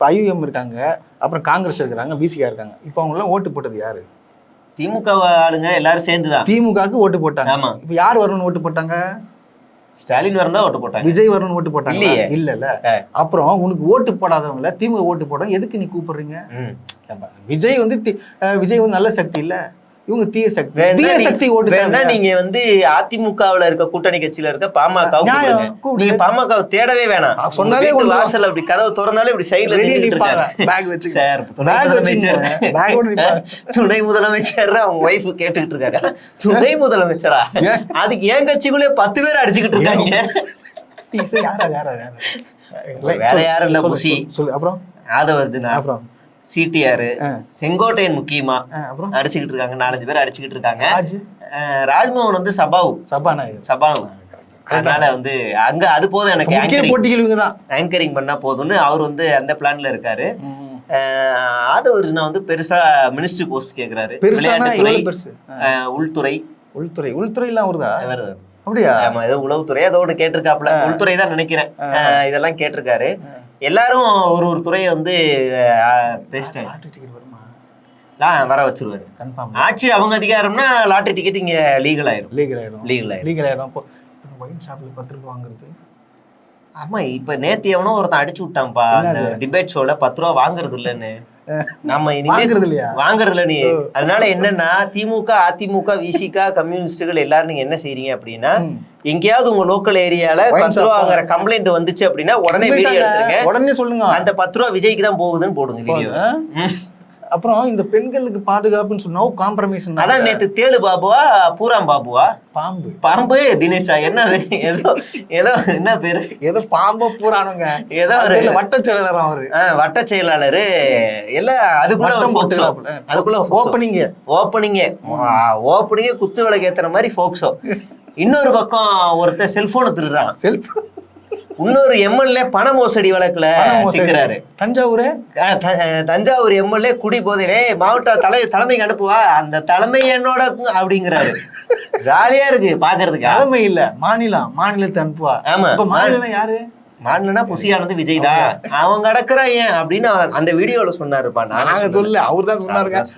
ஐயுஎம் இருக்காங்க, அப்புறம் காங்கிரஸ் இருக்கிறாங்க, பிசிகா இருக்காங்க. இப்போ அவங்க எல்லாம் ஓட்டு போட்டது யாரு? திமுக ஆளுங்க எல்லாரும் சேர்ந்துதான் திமுகவுக்கு ஓட்டு போட்டாங்க. ஆமா. இப்ப யார் வரணும்னு ஓட்டு போட்டாங்க? ஸ்டாலின் வரணும் ஓட்டு போட்டாங்க. விஜய் வரணும்னு ஓட்டு போட்டாங்க இல்லையே. இல்ல. அப்புறம் உனக்கு ஓட்டு போடாதவங்கள திமுக ஓட்டு போட எதுக்கு நீ கூப்பிடுறீங்க? விஜய் வந்து விஜய் வந்து நல்ல சக்தி இல்ல, இவங்க தீய சக்தி. தீய சக்தி ஓட்டு வேணா நீங்க வந்து அதிமுகவில் இருக்க கூட்டணி கட்சியில இருக்க பாமக நீங்க பாமக தேடவே வேணாம். சொன்னாலே வாசல் அப்படி கதவு திறந்தாலே இப்படி சைடுல துணை முதலமைச்சர் அவங்க ஒய்ஃப் கேட்டுக்கிட்டு இருக்காங்க. துணை முதலமைச்சரா? அதுக்கு என் கட்சிக்குள்ளே 10 பேர் அடிச்சுக்கிட்டு இருக்காங்க. வேற யாரும் இல்ல, புசி, அப்புறம் ஆதவர்ஜுனா, அப்புறம் சிடிஆர், செங்கோட்டையன் முக்கியமா அடிச்சுக்கிட்டு இருக்காங்க. 4-5 பேர் அடிச்சுக்கிட்டு இருக்காங்க. ராஜ்மோகன் வந்து சபாநாயகர். அதனால வந்து அங்க அது போதும் எனக்கு, போட்டிகள் ஆங்கரிங் பண்ணா போதும்னு அவர் வந்து அந்த பிளான்ல இருக்காரு. ஆதவர்ஜுனா வந்து பெருசா மினிஸ்ட்ரி போஸ்ட் கேக்குறாரு. விளையாட்டுத்துறை, உள்துறை எல்லாம் வருதா? அப்படியா? ஆமா, ஏதோ உளவுத்துறை அதோட கேட்டிருக்காப்ல. உள்துறை தான் நினைக்கிறேன். இதெல்லாம் கேட்டிருக்காரு. எல்லாரும் ஒரு துறையை வந்து வர வச்சிருவாரு. ஆட்சி அவங்க அதிகாரம்னா லாட்டரி டிக்கெட் இங்க லீகல் ஆயிடும். ஆமா, இப்ப நேத்து எவனோ ஒருத்தன் அடிச்சு விட்டான்ப்பா அந்த டிபேட் ஷோல 10 ரூபா வாங்குறது இல்லன்னு. நம்ம வாங்குறது இல்ல நீ. அதனால என்னன்னா திமுக, அதிமுக, விசிக, கம்யூனிஸ்டுகள் எல்லாரும் நீங்க என்ன செய்றீங்க அப்படின்னா, எங்கேயாவது உங்க லோக்கல் ஏரியால 10 ரூபா வாங்குற கம்ப்ளைண்ட் வந்துச்சு அப்படின்னா உடனே வீடியோ எடுத்துருங்க, உடனே சொல்லுங்க அந்த 10 ரூபா விஜய்க்கு தான் போகுதுன்னு போடுங்க வீடியோ. அப்புறம் இந்த பெண்களுக்கு பாதுகாப்புன்னு சொன்னா காம்ப்ரமைஸ். அதான் நேத்து தேளு பாபுவா பூராம் பாபுவா பாம்பு தினேஷா என்னது ஏதோ என்ன பேரு, ஏதோ பாம்பு பூரானுங்க, ஏதோ ஒரு வட்ட செயலாளர். அவரு வட்ட செயலாளரு எல்லாம் அதுக்குள்ள ஓப்பனிங்கே குத்து விளக்கு ஏத்துற மாதிரி போக்சோ. இன்னொரு பக்கம் ஒருத்தர் செல்போனை திருடுறான். இன்னொரு எம்எல்ஏ பண மோசடி வழக்குல சிக்கிறாரு. தஞ்சாவூர் எம்எல்ஏ குடி போதையிலே மாவட்ட தலைமைக்கு அனுப்புவா, அந்த தலைமை என்னோட அப்படிங்கிறாரு. ஜாலியா இருக்கு பாக்குறதுக்கு. தலைமை இல்ல, மாநிலத்தை அனுப்புவா. ஆமா, மாநிலம் யாரு? மாநிலம்னா புசியானது விஜய் தான். அவன் கடக்குறான் ஏன் அப்படின்னு அந்த வீடியோல சொன்னாருப்பா. நாங்க சொல்லல, அவர் தான் சொன்னாருங்க.